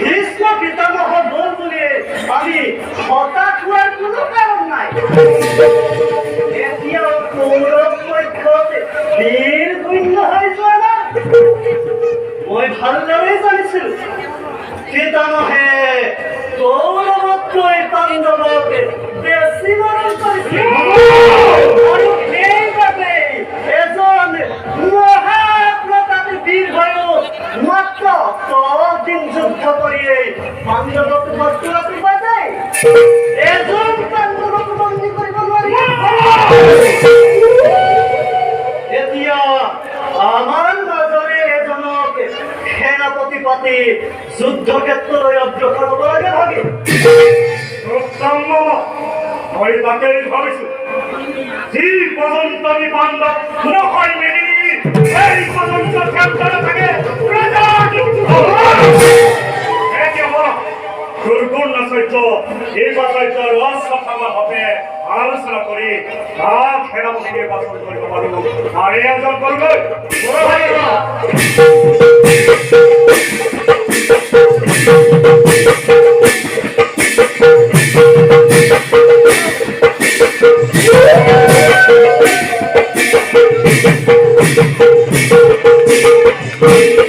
ভীষ্ম পিতামহ দল বলে আমি হঠাৎ ইন্দ্রলোকে বেশি মরণ করেছে আর এইভাবে এজন মহাপ্রতাপী বীর হয়েও মাত্র দিন যুদ্ধ করিয়ে পাণ্ডবক বস্তুরাপি বাজায় এজন পাণ্ডবক বন্দী করিব নোৱাৰিব এতিয়া আমার নজরে এজনক সেনাপতি পাতি যুদ্ধক্ষেত্রলৈ অগ্রসর হব লাগে ভাগে মই তাকেই ভাবিছো যি পর্যন্ত নিবান্ধব নহয় মেলি এই পর্যন্ত ক্ষেত্রে থাকে দুর্গুণ আচার্য এই আচার্যর অশ্বত্থামার হবে আলোচনা করি তার সেনাপতিকে বাছন করিব পারিব আর এই একজন করবে